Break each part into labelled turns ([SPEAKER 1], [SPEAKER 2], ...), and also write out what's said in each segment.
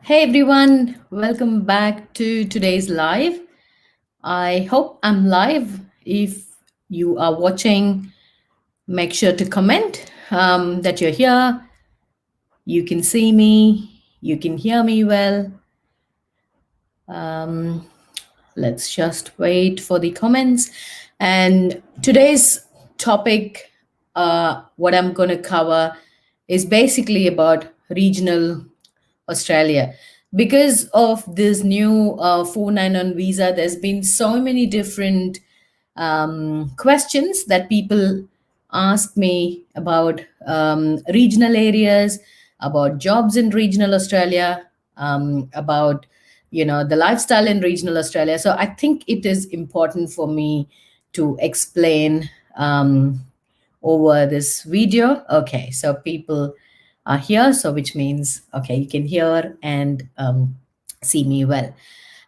[SPEAKER 1] Hey everyone, welcome back to today's live. I hope I'm live. If you are watching, make sure to comment that you're here. You can see me, you can hear me well. Um, let's just wait for the comments. And today's topic, what I'm going to cover, is basically about regional Australia. Because of this new 491 visa, there's been so many different questions that people ask me about regional areas, about jobs in regional Australia, about the lifestyle in regional Australia. So I think it is important for me to explain over this video. Okay, so people are here, so which means okay, you can hear and see me well.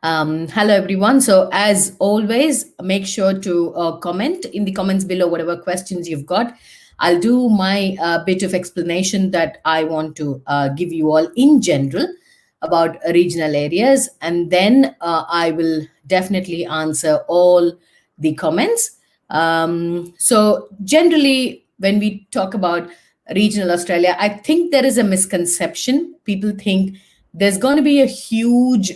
[SPEAKER 1] Hello everyone. So as always, make sure to comment in the comments below whatever questions you've got. I'll do my bit of explanation that I want to give you all in general about regional areas, and then I will definitely answer all the comments. So generally, when we talk about regional Australia, I think there is a misconception. People think there's going to be a huge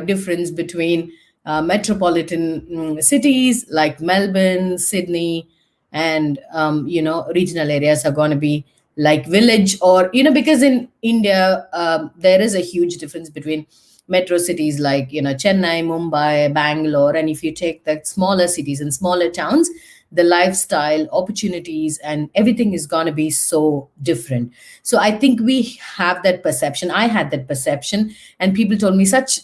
[SPEAKER 1] difference between metropolitan cities like Melbourne, Sydney, and regional areas are going to be like village, or because in India there is a huge difference between metro cities like Chennai, Mumbai, Bangalore, and if you take the smaller cities and smaller towns, the lifestyle opportunities and everything is going to be so different. So I think we have that perception. I had that perception, and people told me such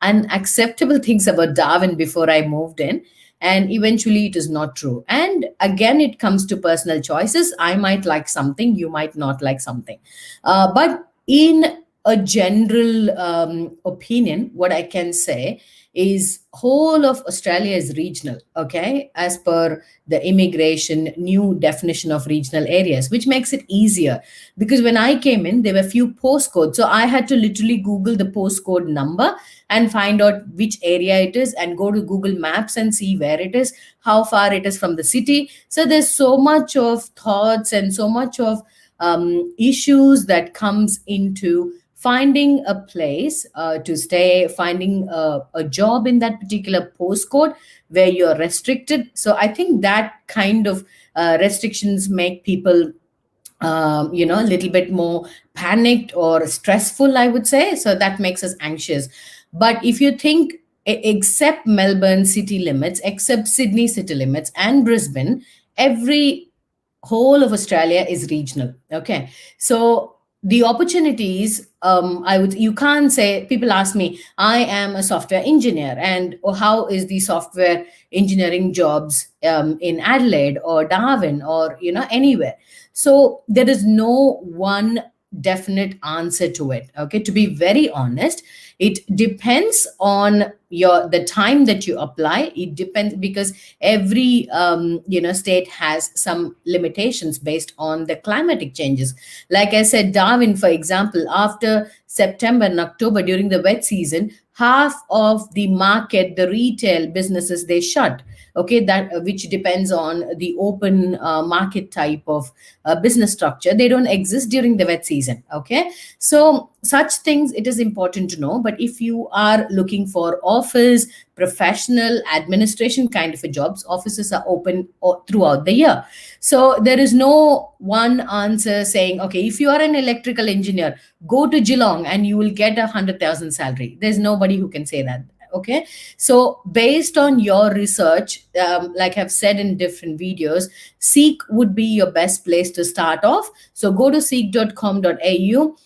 [SPEAKER 1] unacceptable things about Darwin before I moved in, and eventually it is not true. And again, it comes to personal choices. I might like something, you might not like something, but in a general opinion, what I can say is whole of Australia is regional, okay, as per the immigration new definition of regional areas, which makes it easier. Because when I came in, there were few postcodes, so I had to literally Google the postcode number and find out which area it is and go to Google Maps and see where it is, how far it is from the city. So there's so much of thoughts and so much of issues that comes into finding a place to stay, finding a job in that particular postcode where you're restricted. So I think that kind of restrictions make people a little bit more panicked or stressful, I would say. So that makes us anxious. But if you think, except Melbourne city limits, except Sydney city limits and Brisbane, every whole of Australia is regional. Okay. So the opportunities, you can't say, people ask me, I am a software engineer, and how is the software engineering jobs in Adelaide or Darwin or, anywhere? So there is no one definite answer to it. Okay. To be very honest, it depends on the time that you apply. It depends because every state has some limitations based on the climatic changes. Like I said, Darwin, for example, after September and October during the wet season, half of the market, the retail businesses, they shut. Okay, that which depends on the open market type of business structure. They don't exist during the wet season. Okay, so such things it is important to know. But if you are looking for office, professional, administration kind of a jobs, offices are open throughout the year. So there is no one answer saying, okay, if you are an electrical engineer, go to Geelong and you will get 100,000 salary. There's nobody who can say that. Okay, so based on your research, like I've said in different videos, Seek would be your best place to start off. So go to seek.com.au.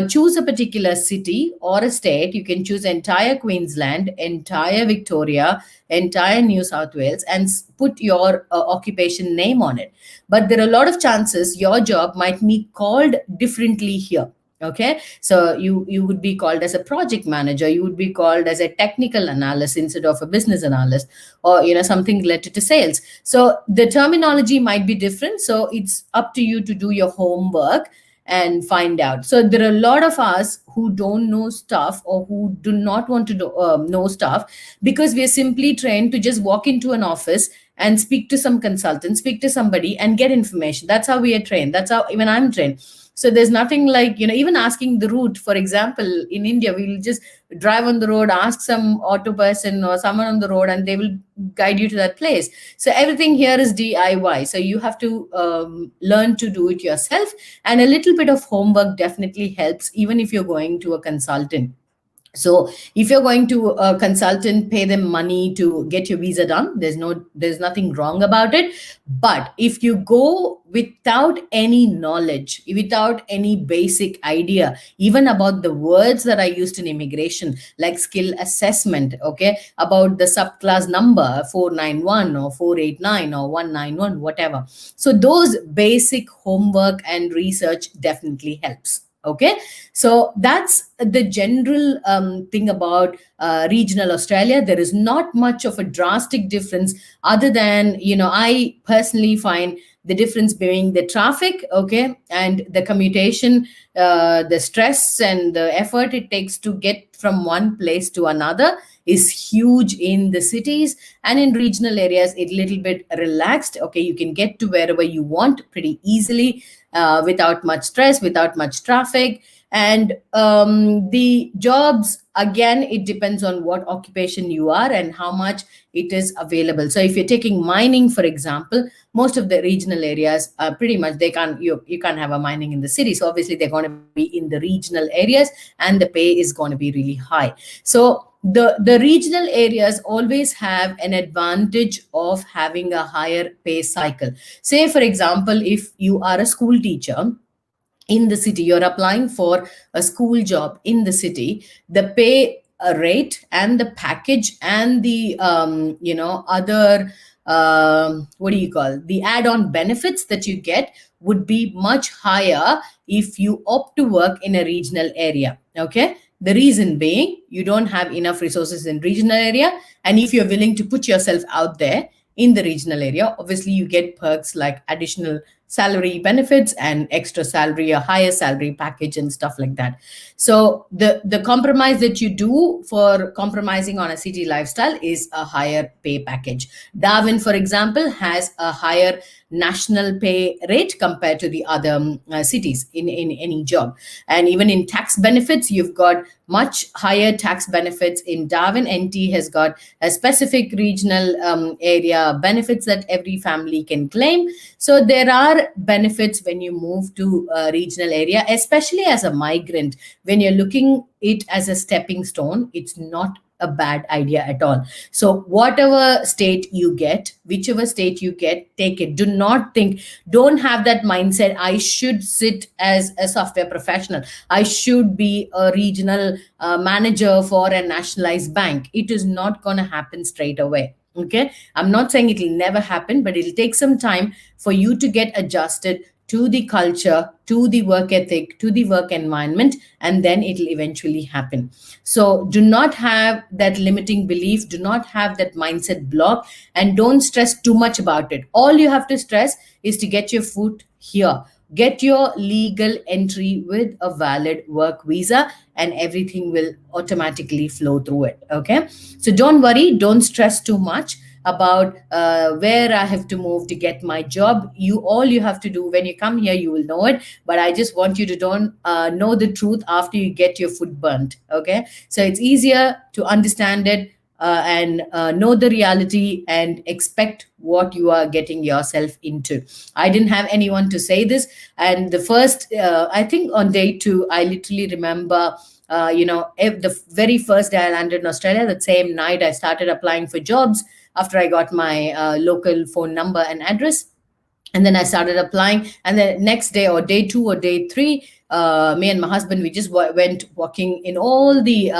[SPEAKER 1] Choose a particular city or a state. You can choose entire Queensland, entire Victoria, entire New South Wales, and put your occupation name on it. But there are a lot of chances your job might be called differently here. Okay, so you would be called as a project manager, you would be called as a technical analyst instead of a business analyst, or something related to sales. So the terminology might be different, so it's up to you to do your homework and find out. So there are a lot of us who don't know stuff, or who do not want to know stuff, because we are simply trained to just walk into an office and speak to some consultant, speak to somebody, and get information. That's how we are trained. That's how even I'm trained. So there's nothing like, even asking the route. For example, in India, we'll just drive on the road, ask some auto person or someone on the road, and they will guide you to that place. So everything here is DIY. So you have to learn to do it yourself. And a little bit of homework definitely helps, even if you're going to a consultant. So if you're going to a consultant, pay them money to get your visa done. There's nothing wrong about it. But if you go without any knowledge, without any basic idea, even about the words that are used in immigration, like skill assessment, okay, about the subclass number 491 or 489 or 191, whatever. So those basic homework and research definitely helps. Okay, so that's the general thing about regional Australia. There is not much of a drastic difference, other than, I personally find the difference being the traffic, okay, and the commutation, the stress and the effort it takes to get from one place to another is huge in the cities. And in regional areas, it's a little bit relaxed. Okay, you can get to wherever you want pretty easily, without much stress, without much traffic. And the jobs, again, it depends on what occupation you are and how much it is available. So if you're taking mining, for example, most of the regional areas are pretty much, you can't have a mining in the city. So obviously they're going to be in the regional areas, and the pay is going to be really high. So the regional areas always have an advantage of having a higher pay cycle. Say, for example, if you are a school teacher in the city, you're applying for a school job in the city, the pay rate and the package and the other what do you call, the add-on benefits that you get would be much higher if you opt to work in a regional area. Okay, the reason being, you don't have enough resources in regional area, and if you're willing to put yourself out there in the regional area, obviously you get perks like additional salary benefits and extra salary, a higher salary package and stuff like that. So the compromise that you do for compromising on a city lifestyle is a higher pay package. Darwin, for example, has a higher national pay rate compared to the other cities in any job. And even in tax benefits, you've got much higher tax benefits in Darwin. NT has got a specific regional area benefits that every family can claim. So there are benefits when you move to a regional area, especially as a migrant. When you're looking it as a stepping stone, it's not a bad idea at all. So whatever state you get, whichever state you get, take it. Do not think, don't have that mindset, I should sit as a software professional, I should be a regional manager for a nationalized bank. It is not going to happen straight away. Okay, I'm not saying it will never happen, but it'll take some time for you to get adjusted to the culture, to the work ethic, to the work environment, and then it'll eventually happen. So do not have that limiting belief, do not have that mindset block, and don't stress too much about it. All you have to stress is to get your foot here, get your legal entry with a valid work visa, and everything will automatically flow through it. Okay, so don't worry, don't stress too much about where I have to move to get my job. All you have to do when you come here, you will know it. But I just want you to don't know the truth after you get your foot burnt. Okay, so it's easier to understand it and know the reality and expect what you are getting yourself into. I didn't have anyone to say this, and the first I think on day 2, I literally remember the very first day I landed in Australia, that same night I started applying for jobs after I got my local phone number and address. And then I started applying. And the next day, or day 2 or day 3, me and my husband, we just went walking in all the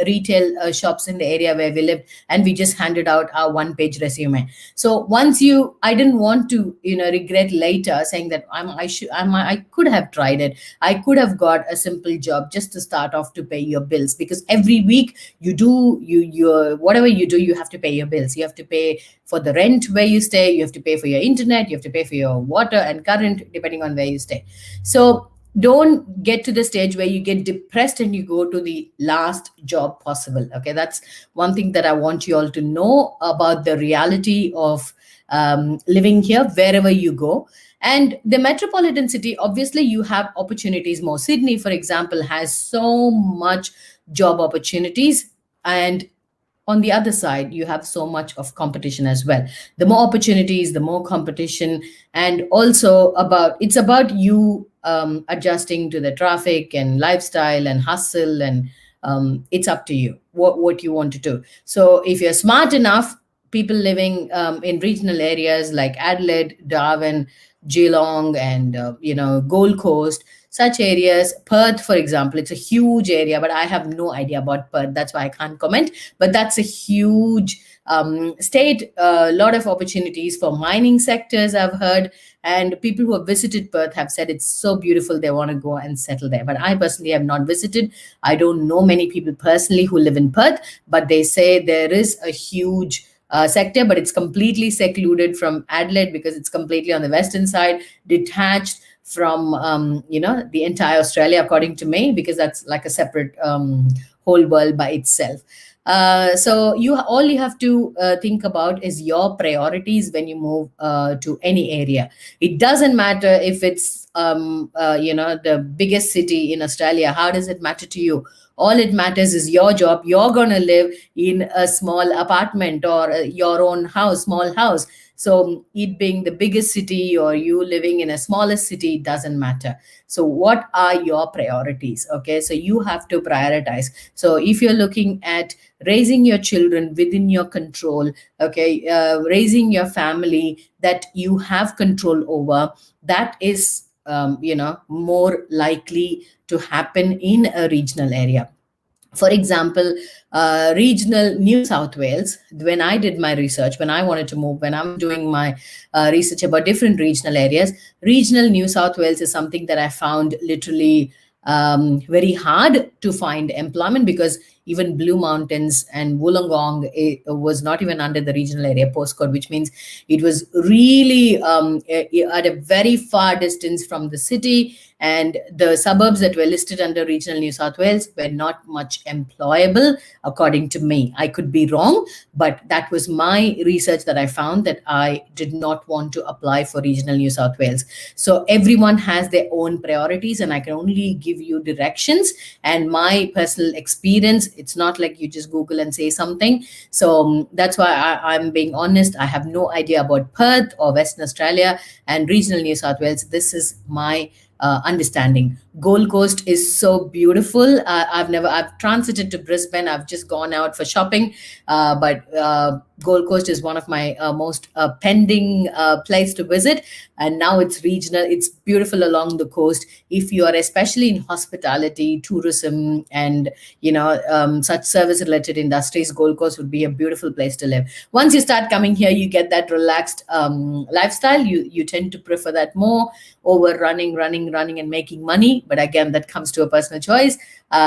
[SPEAKER 1] retail shops in the area where we lived, and we just handed out our 1-page resume. So I didn't want to regret later saying that I could have tried it, I could have got a simple job just to start off to pay your bills, because every week whatever you do, you have to pay your bills. You have to pay for the rent where you stay, you have to pay for your internet, you have to pay for your water and current depending on where you stay. So don't get to the stage where you get depressed and you go to the last job possible. Okay, that's one thing that I want you all to know about the reality of living here wherever you go. And the metropolitan city, obviously you have opportunities more. Sydney, for example, has so much job opportunities, and on the other side you have so much of competition as well. The more opportunities, the more competition. And also about, it's about you adjusting to the traffic and lifestyle and hustle, and it's up to you what you want to do. So if you're smart enough, people living in regional areas like Adelaide, Darwin, Geelong, and Gold Coast, such areas, Perth, for example, it's a huge area, but I have no idea about Perth. That's why I can't comment. But that's a huge state. A lot of opportunities for mining sectors, I've heard. And people who have visited Perth have said it's so beautiful, they want to go and settle there. But I personally have not visited. I don't know many people personally who live in Perth, but they say there is a huge sector, but it's completely secluded from Adelaide because it's completely on the western side, detached from the entire Australia, according to me, because that's like a separate whole world by itself. So all you have to think about is your priorities when you move to any area. It doesn't matter if it's the biggest city in Australia. How does it matter to you? All it matters is your job. You're going to live in a small apartment or your own house, small house. So it being the biggest city or you living in a smaller city doesn't matter. So what are your priorities? Okay, so you have to prioritize. So if you're looking at raising your children within your control, okay, raising your family that you have control over, that is more likely to happen in a regional area. For example, regional New South Wales, when I did my research, when I wanted to move, when I was doing my research about different regional areas, regional New South Wales is something that I found literally very hard to find employment, because even Blue Mountains and Wollongong, it was not even under the regional area postcode, which means it was really at a very far distance from the city. And the suburbs that were listed under regional New South Wales were not much employable, according to me. I could be wrong, but that was my research that I found, that I did not want to apply for regional New South Wales. So everyone has their own priorities, and I can only give you directions and my personal experience. It's not like you just Google and say something. So that's why I'm being honest. I have no idea about Perth or Western Australia and regional New South Wales. This is my understanding. Gold Coast is so beautiful. I've transited to Brisbane. I've just gone out for shopping, but Gold Coast is one of my most pending place to visit. And now it's regional. It's beautiful along the coast. If you are especially in hospitality, tourism, and such service-related industries, Gold Coast would be a beautiful place to live. Once you start coming here, you get that relaxed lifestyle. You tend to prefer that more over running and making money. But again, that comes to a personal choice.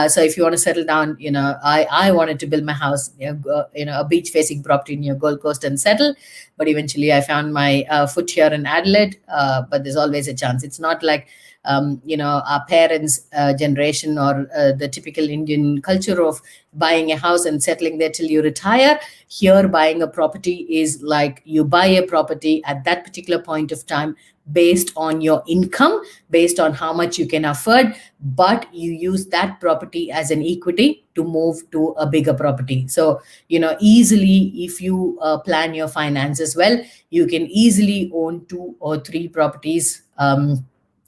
[SPEAKER 1] So if you want to settle down, I wanted to build my house, a beach facing property near Gold Coast and settle. But eventually I found my foot here in Adelaide. But there's always a chance. It's not like, our parents' generation or the typical Indian culture of buying a house and settling there till you retire. Here, buying a property is like you buy a property at that particular point of time based on your income, based on how much you can afford, but you use that property as an equity to move to a bigger property. So, easily, if you plan your finances well, you can easily own 2 or 3 properties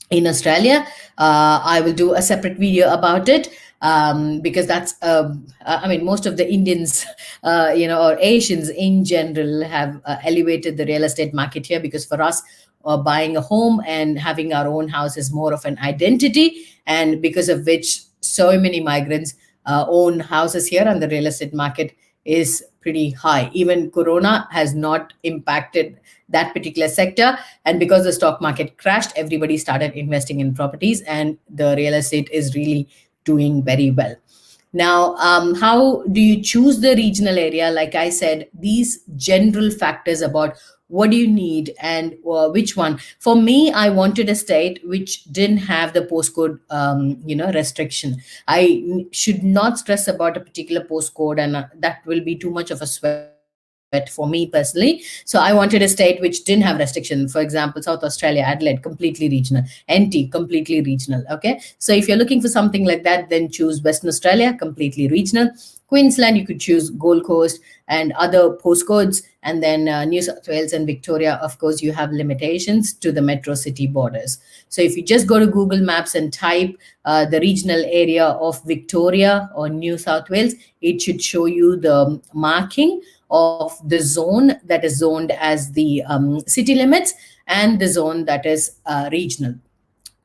[SPEAKER 1] in Australia. I will do a separate video about it. Because that's, most of the Indians, or Asians in general have elevated the real estate market here, because for us, buying a home and having our own house is more of an identity, and because of which so many migrants own houses here, and the real estate market is pretty high. Even Corona has not impacted that particular sector, and because the stock market crashed, everybody started investing in properties, and the real estate is really doing very well. Now, how do you choose the regional area? Like I said, these general factors about what do you need, and which one. For me, I wanted a state which didn't have the postcode restriction. Should not stress about a particular postcode, and that will be too much of a sweat for me personally. So I wanted a state which didn't have restriction. For example, South Australia, Adelaide, completely regional. NT, completely regional. Okay, so if you're looking for something like that, then choose Western Australia, completely regional. Queensland, you could choose Gold Coast and other postcodes. And then New South Wales and Victoria, of course, you have limitations to the metro city borders. So if you just go to Google Maps and type the regional area of Victoria or New South Wales, it should show you the marking of the zone that is zoned as the city limits, and the zone that is regional.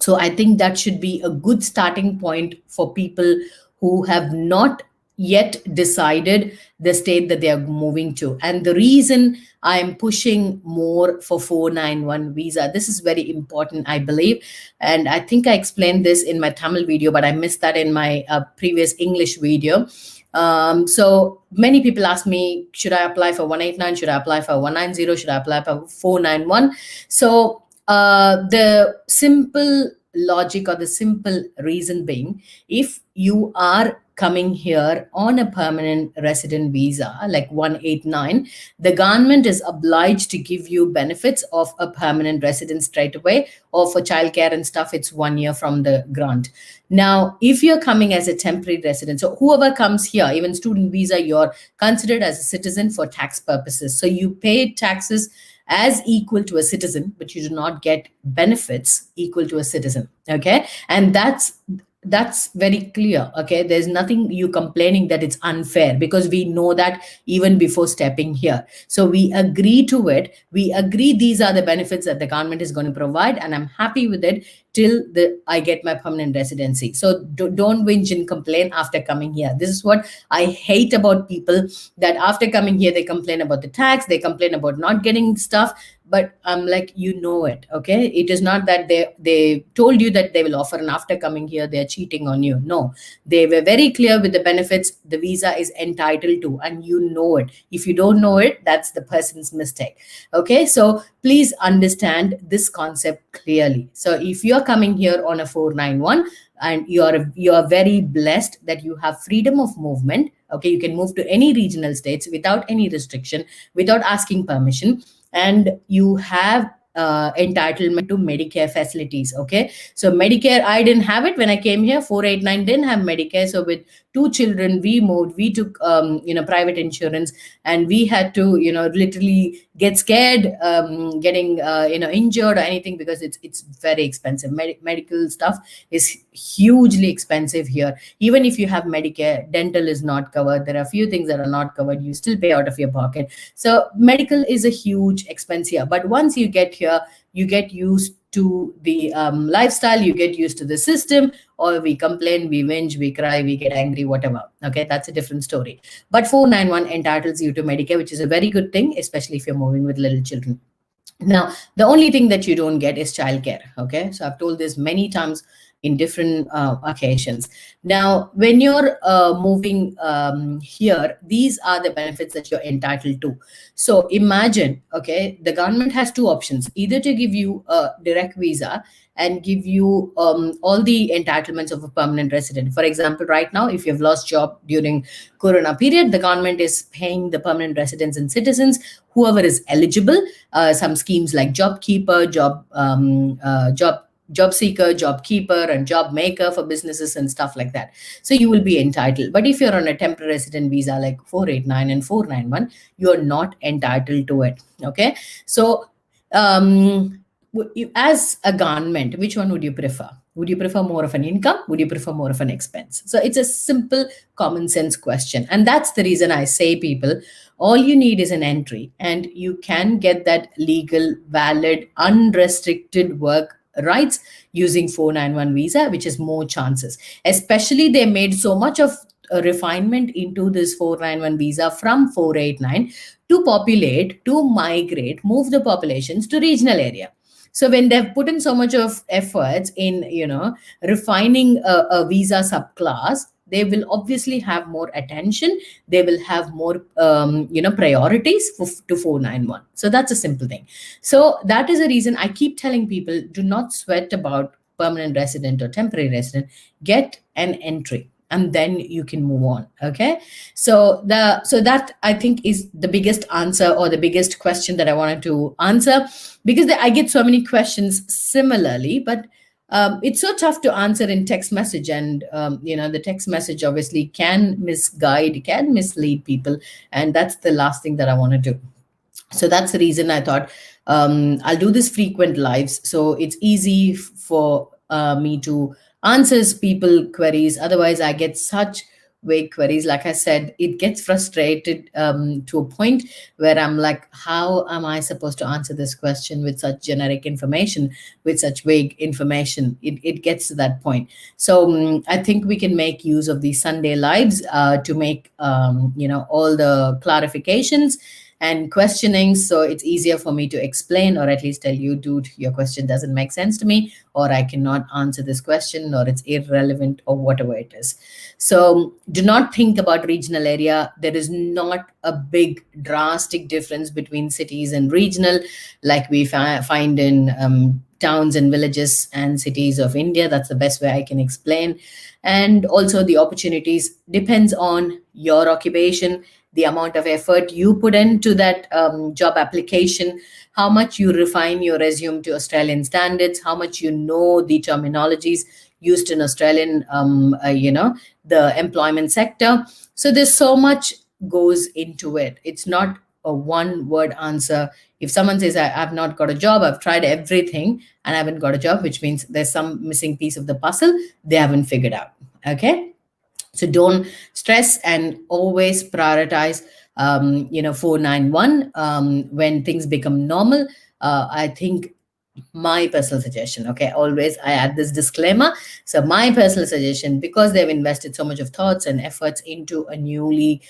[SPEAKER 1] So I think that should be a good starting point for people who have not yet decided the state that they are moving to. And the reason I'm pushing more for 491 visa, this is very important, I believe. And I think I explained this in my Tamil video, but I missed that in my previous English video. So many people ask me, should I apply for 189? Should I apply for 190? Should I apply for 491? So the simple logic, or the simple reason being, if you are coming here on a permanent resident visa like 189, the government is obliged to give you benefits of a permanent resident straight away, or for childcare and stuff, it's 1 year from the grant. Now, if you're coming as a temporary resident, so whoever comes here, even student visa, you're considered as a citizen for tax purposes. So you pay taxes as equal to a citizen, but you do not get benefits equal to a citizen. Okay, and that's very clear. Okay, there's nothing you complaining that it's unfair, because we know that even before stepping here. So we agree to it. We agree these are the benefits that the government is going to provide, and I'm happy with it till I get my permanent residency. So don't whinge and complain after coming here. This is what I hate about people, that after coming here they complain about the tax, they complain about not getting stuff. But I'm like, you know it. Okay, it is not that they told you that they will offer, and after coming here they're cheating on you. No, they were very clear with the benefits the visa is entitled to, and you know it. If you don't know it, that's the person's mistake. Okay, so please understand this concept clearly. So if you're coming here on a 491, and you're very blessed that you have freedom of movement. Okay, you can move to any regional states without any restriction, without asking permission, and you have entitlement to Medicare facilities. Okay, so Medicare, I didn't have it when I came here. 489 didn't have Medicare. So with 2 children, we moved, we took private insurance, and we had to literally get scared getting injured or anything, because it's very expensive. Medical stuff is hugely expensive here. Even if you have Medicare, dental is not covered. There are a few things that are not covered. You still pay out of your pocket. So medical is a huge expense here. But once you get here, you get used to the lifestyle, you get used to the system. Or we complain, we whinge, we cry, we get angry, whatever. Okay, that's a different story. But 491 entitles you to Medicare, which is a very good thing, especially if you're moving with little children. Now, the only thing that you don't get is childcare. Okay, so I've told this many times in different occasions. Now, when you're moving here, these are the benefits that you're entitled to. So imagine, okay, the government has 2 options: either to give you a direct visa and give you all the entitlements of a permanent resident. For example, right now, if you've lost job during Corona period, the government is paying the permanent residents and citizens, whoever is eligible, some schemes like job keeper, job seeker, job keeper, and job maker for businesses and stuff like that. So you will be entitled. But if you're on a temporary resident visa like 489 and 491, you're not entitled to it. Okay, so as a government, which one would you prefer? Would you prefer more of an income? Would you prefer more of an expense? So it's a simple common sense question. And that's the reason I say, people, all you need is an entry, and you can get that legal, valid, unrestricted work rights using 491 visa, which is more chances. Especially they made so much of a refinement into this 491 visa from 489 to populate, to migrate, move the populations to regional area. So when they've put in so much of efforts in refining a visa subclass, they will obviously have more attention. They will have more priorities to 491. So that's a simple thing. So that is a reason I keep telling people, do not sweat about permanent resident or temporary resident. Get an entry and then you can move on. Okay, so that I think is the biggest answer, or the biggest question that I wanted to answer, because I get so many questions similarly, but it's so tough to answer in text message, and the text message obviously can misguide, can mislead people, and that's the last thing that I want to do. So that's the reason I thought I'll do this frequent lives, so it's easy for me to answer people queries. Otherwise I get such vague queries. Like I said, it gets frustrated to a point where I'm like, how am I supposed to answer this question with such generic information, with such vague information? It gets to that point. So I think we can make use of these Sunday lives to make all the clarifications and questioning, so it's easier for me to explain, or at least tell you, dude, your question doesn't make sense to me, or I cannot answer this question, or it's irrelevant, or whatever it is. So do not think about regional area. There is not a big drastic difference between cities and regional like we find in towns and villages and cities of India. That's the best way I can explain. And also the opportunities depends on your occupation, the amount of effort you put into that job application, how much you refine your resume to Australian standards, how much you know the terminologies used in Australian, the employment sector. So there's so much goes into it. It's not a one word answer. If someone says, I've not got a job, I've tried everything and I haven't got a job, which means there's some missing piece of the puzzle they haven't figured out. Okay. So don't stress, and always prioritize 491 when things become normal. I think my personal suggestion, okay, always I add this disclaimer. So my personal suggestion, because they've invested so much of thoughts and efforts into a newly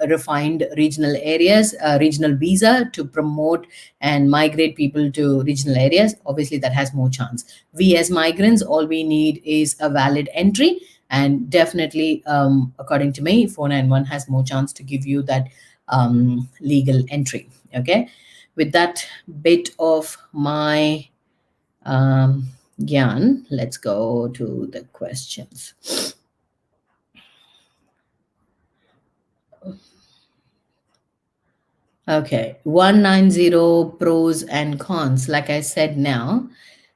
[SPEAKER 1] refined regional areas, regional visa to promote and migrate people to regional areas, obviously that has more chance. We as migrants, all we need is a valid entry. And definitely, according to me, 491 has more chance to give you that legal entry. Okay. With that bit of my yarn, let's go to the questions. Okay. 190 pros and cons. Like I said now,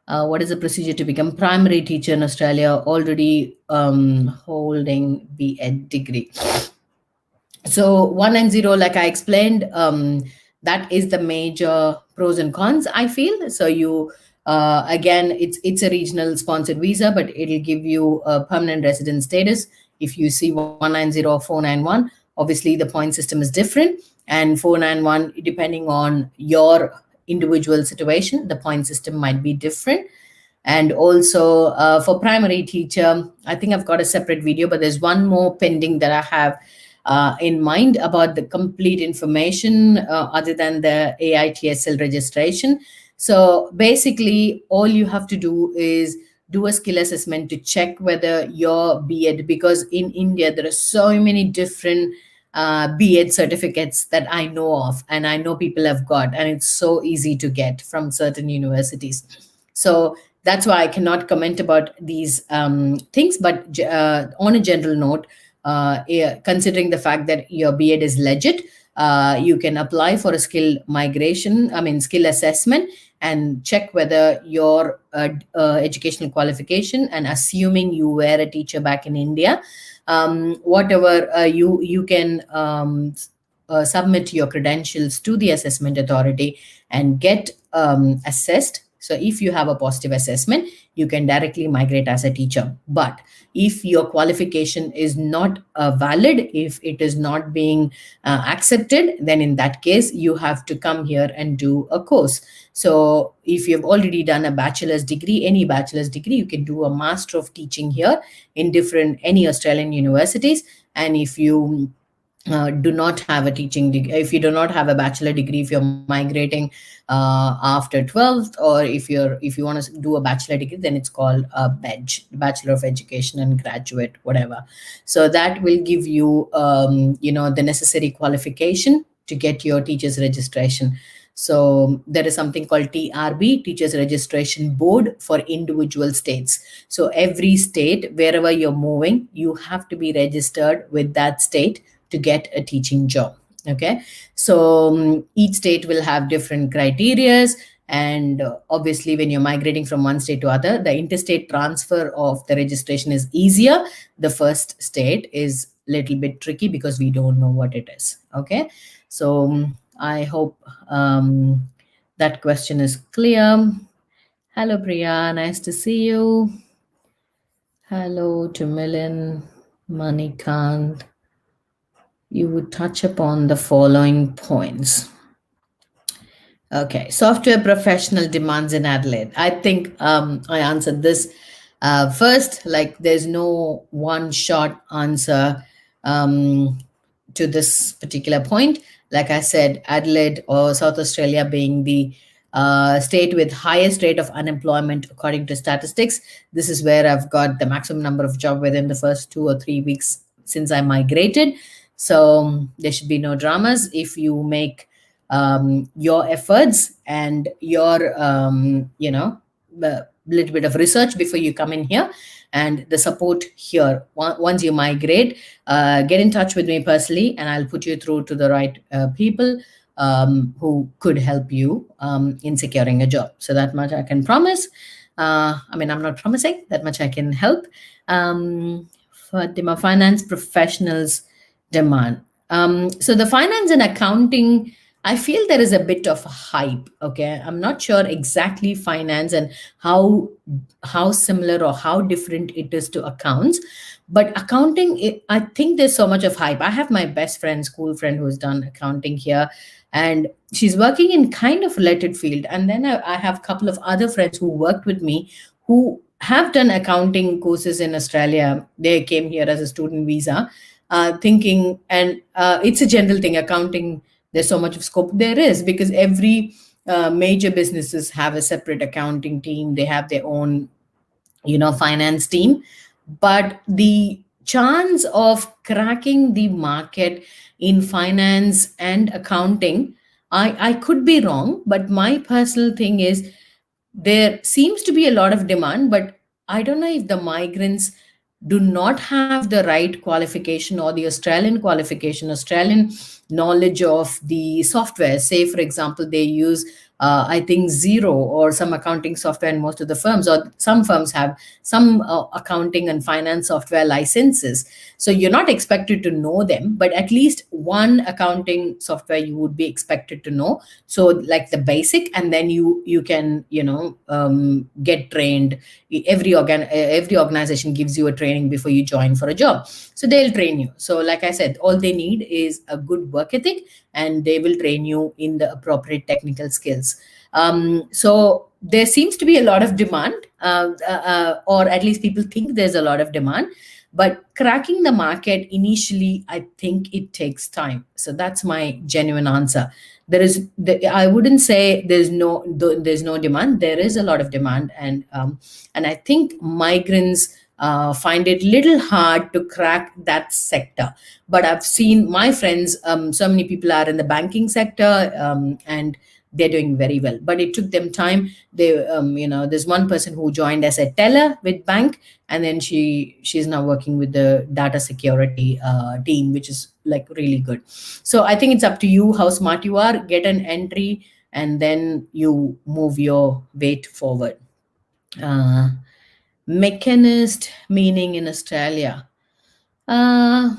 [SPEAKER 1] what is the procedure to become primary teacher in Australia, already holding B.Ed degree? So 190, like I explained, that is the major pros and cons, I feel. So you, again, it's a regional sponsored visa, but it'll give you a permanent resident status. If you see 190 or 491, obviously the point system is different. And 491, depending on your individual situation, the point system might be different. And also for primary teacher, I think I've got a separate video, but there's one more pending that I have in mind about the complete information other than the AITSL registration. So basically, all you have to do is do a skill assessment to check whether your B.Ed, because in India, there are so many different B.Ed certificates that I know of, and I know people have got, and it's so easy to get from certain universities. So that's why I cannot comment about these things. But on a general note, considering the fact that your B.Ed is legit, you can apply for a skill assessment, and check whether your educational qualification, and assuming you were a teacher back in India, whatever you can submit your credentials to the assessment authority and get assessed. So if you have a positive assessment, you can directly migrate as a teacher. But if your qualification is not valid, if it is not being accepted, then in that case, you have to come here and do a course. So if you've already done a bachelor's degree, any bachelor's degree, you can do a master of teaching here in any Australian universities. And if you do not have a teaching degree, if you do not have a bachelor degree, if you're migrating after 12th, or if you want to do a bachelor degree, then it's called a bachelor of education and graduate, whatever. So that will give you the necessary qualification to get your teachers registration. So there is something called TRB, Teachers Registration Board, for individual states. So every state, wherever you're moving, you have to be registered with that state to get a teaching job. Okay, so each state will have different criterias, and obviously when you're migrating from one state to other, the interstate transfer of the registration is easier. The first state is a little bit tricky because we don't know what it is. Okay, so I hope that question is clear. Hello Priya, nice to see you. Hello to Milin, Manikant. You would touch upon the following points. Okay, software professional demands in Adelaide. I think I answered this first. Like, there's no one short answer to this particular point. Like I said, Adelaide or South Australia being the state with highest rate of unemployment according to statistics. This is where I've got the maximum number of jobs within the first 2 or 3 weeks since I migrated. So there should be no dramas if you make your efforts and your a little bit of research before you come in here, and the support here. Once you migrate, get in touch with me personally, and I'll put you through to the right people who could help you in securing a job. So that much I can promise. I mean, I'm not promising, that much I can help. Fatima, finance professionals demand. So the finance and accounting, I feel there is a bit of hype. Okay, I'm not sure exactly finance and how similar or how different it is to accounts, but accounting, I think there's so much of hype. I have my best friend, school friend, who's done accounting here, and she's working in kind of related field. And then I have a couple of other friends who worked with me who have done accounting courses in Australia. They came here as a student visa, thinking, and it's a general thing, accounting, there's so much of scope. There is, because every major businesses have a separate accounting team. They have their own finance team. But the chance of cracking the market in finance and accounting, I could be wrong, but my personal thing is there seems to be a lot of demand, but I don't know if the migrants do not have the right qualification or the Australian qualification, Australian knowledge of the software. Say, for example, they use, I think, Zero or some accounting software in most of the firms, or some firms have some accounting and finance software licenses. So you're not expected to know them, but at least one accounting software you would be expected to know. So like the basic, and then you can get trained. Every organization gives you a training before you join for a job, so they'll train you. So like I said, all they need is a good work ethic, and they will train you in the appropriate technical skills. So there seems to be a lot of demand, or at least people think there's a lot of demand, but cracking the market initially, I think it takes time. So that's my genuine answer. I wouldn't say there's no demand. There is a lot of demand, and I think migrants find it little hard to crack that sector. But I've seen my friends, so many people are in the banking sector, and they're doing very well. But it took them time. There's one person who joined as a teller with bank, and then she's now working with the data security team, which is like really good. So I think it's up to you how smart you are. Get an entry, and then you move your weight forward. Uh, Mechanist meaning in Australia. Uh,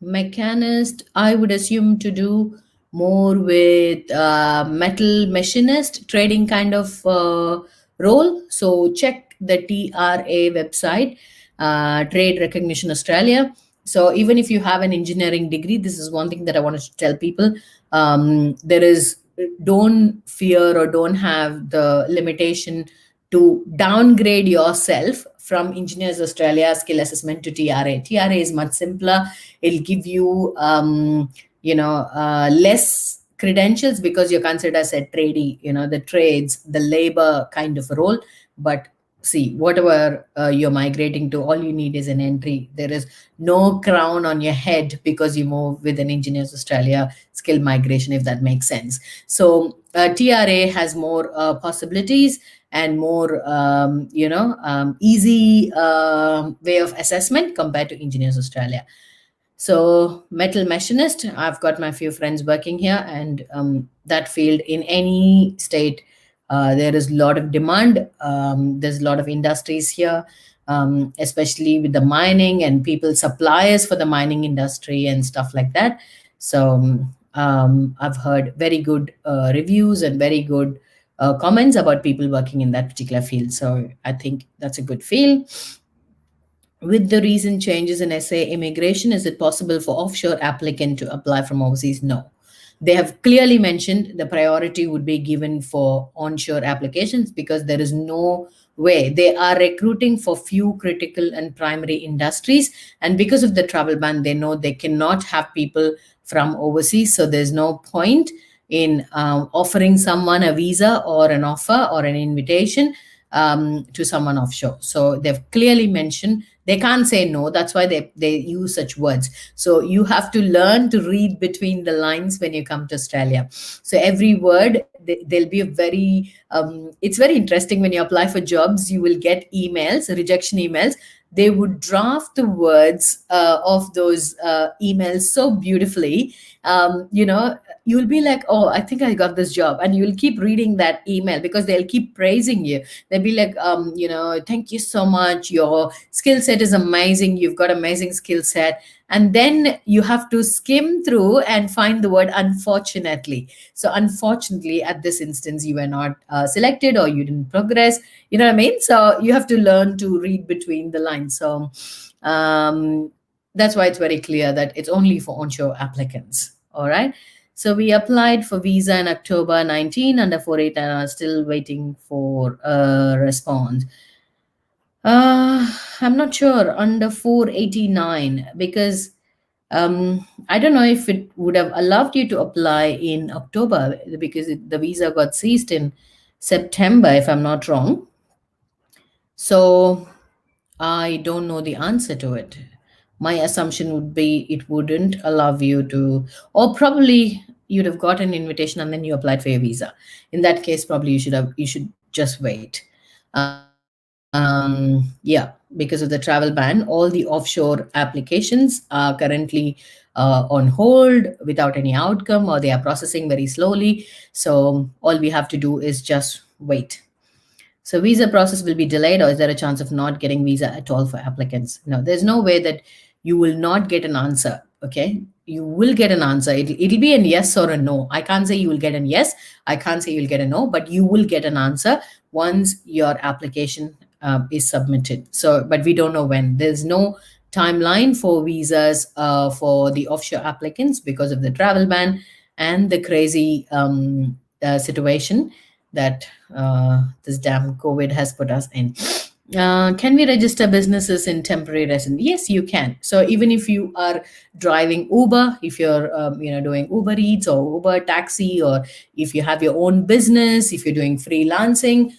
[SPEAKER 1] Mechanist, I would assume to do more with metal machinist trading kind of role. So check the TRA website, Trade Recognition Australia. So even if you have an engineering degree, this is one thing that I wanted to tell people. Don't fear or don't have the limitation to downgrade yourself from Engineers Australia skill assessment to TRA. TRA is much simpler. It'll give you, less credentials because you're considered as a tradie, the trades, the labor kind of a role. But see, whatever you're migrating to, all you need is an entry. There is no crown on your head because you move with an Engineers Australia skill migration, if that makes sense. So TRA has more possibilities and more, easy way of assessment compared to Engineers Australia. So metal machinist, I've got my few friends working here, and that field in any state, there is a lot of demand. There's a lot of industries here, especially with the mining and people suppliers for the mining industry and stuff like that. So I've heard very good reviews and very good comments about people working in that particular field. So I think that's a good field. With the recent changes in SA immigration, is it possible for offshore applicant to apply from overseas? No. They have clearly mentioned the priority would be given for onshore applications because there is no way. They are recruiting for few critical and primary industries. And because of the travel ban, they know they cannot have people from overseas. So there's no point in offering someone a visa or an offer or an invitation to someone offshore. So they've clearly mentioned they can't say no. That's why they use such words. So you have to learn to read between the lines when you come to Australia. So every word, there'll be a very, it's very interesting when you apply for jobs, you will get emails, rejection emails. They would draft the words of those emails so beautifully. You'll be like, oh, I think I got this job. And you'll keep reading that email because they'll keep praising you. They'll be like, thank you so much. Your skill set is amazing. You've got amazing skill set. And then you have to skim through and find the word unfortunately. So unfortunately, at this instance, you were not selected or you didn't progress. You know what I mean? So you have to learn to read between the lines. So that's why it's very clear that it's only for onshore applicants. All right. So we applied for visa in October 19 under 48 and are still waiting for a response. I'm not sure under 489 because I don't know if it would have allowed you to apply in October because the visa got seized in September, if I'm not wrong. So I don't know the answer to it. My assumption would be it wouldn't allow you to, or probably you'd have got an invitation and then you applied for your visa. In that case, probably you should just wait. Because of the travel ban, all the offshore applications are currently on hold without any outcome, or they are processing very slowly. So all we have to do is just wait. So visa process will be delayed, or is there a chance of not getting visa at all for applicants? No, there's no way that you will not get an answer. Okay, you will get an answer. It'll be a yes or a no. I can't say you will get a yes. I can't say you'll get a no, but you will get an answer once your application is submitted. So, but we don't know when. There's no timeline for visas for the offshore applicants because of the travel ban and the crazy situation that this damn COVID has put us in. Can we register businesses in temporary residence? Yes, you can. So even if you are driving Uber, if you're doing Uber Eats or Uber Taxi, or if you have your own business, if you're doing freelancing,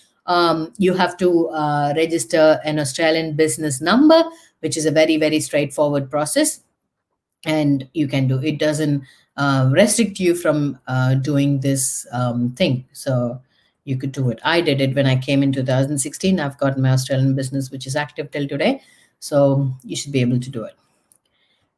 [SPEAKER 1] you have to register an Australian business number, which is a very, very straightforward process. And you can do it. Doesn't restrict you from doing this thing. So you could do it. I did it when I came in 2016. I've got my Australian business, which is active till today. So you should be able to do it.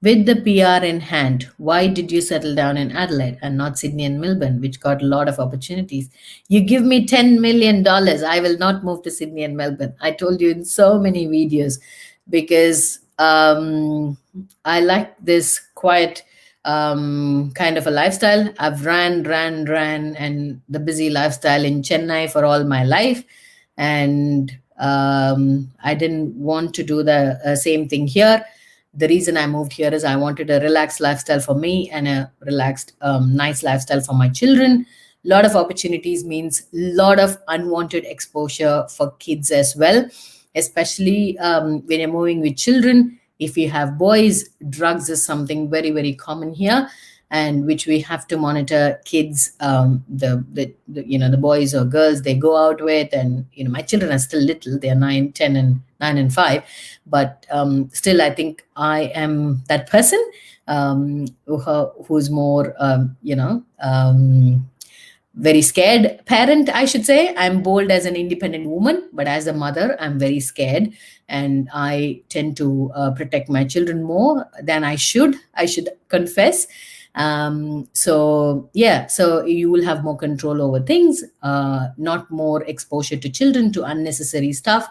[SPEAKER 1] With the PR in hand, why did you settle down in Adelaide and not Sydney and Melbourne, which got a lot of opportunities? You give me $10 million, I will not move to Sydney and Melbourne. I told you in so many videos because I like this quiet kind of a lifestyle. I've ran and the busy lifestyle in Chennai for all my life. And I didn't want to do the same thing here. The reason I moved here is I wanted a relaxed lifestyle for me and a relaxed, nice lifestyle for my children. Lot of opportunities means lot of unwanted exposure for kids as well, especially when you're moving with children. If you have boys, drugs is something very, very common here, and which we have to monitor kids, the boys or girls they go out with. And my children are still little, they are 9, 10, and 9 and 5, but still I think I am that person, who's more very scared parent, I should say. I'm bold as an independent woman, but as a mother, I'm very scared, and I tend to protect my children more than I should confess. So yeah, so you will have more control over things, not more exposure to children to unnecessary stuff.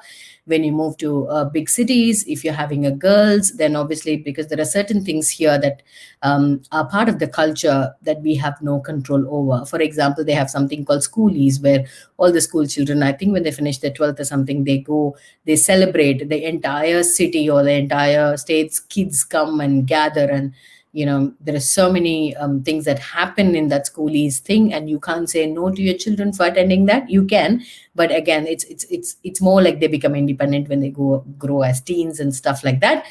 [SPEAKER 1] When you move to big cities, if you're having a girls, then obviously, because there are certain things here that are part of the culture that we have no control over. For example, they have something called schoolies, where all the school children, I think when they finish their 12th or something, they celebrate. The entire city or the entire state's kids come and gather, and there are so many things that happen in that schoolies thing, and you can't say no to your children for attending that. You can, but again, it's more like they become independent when they grow as teens and stuff like that.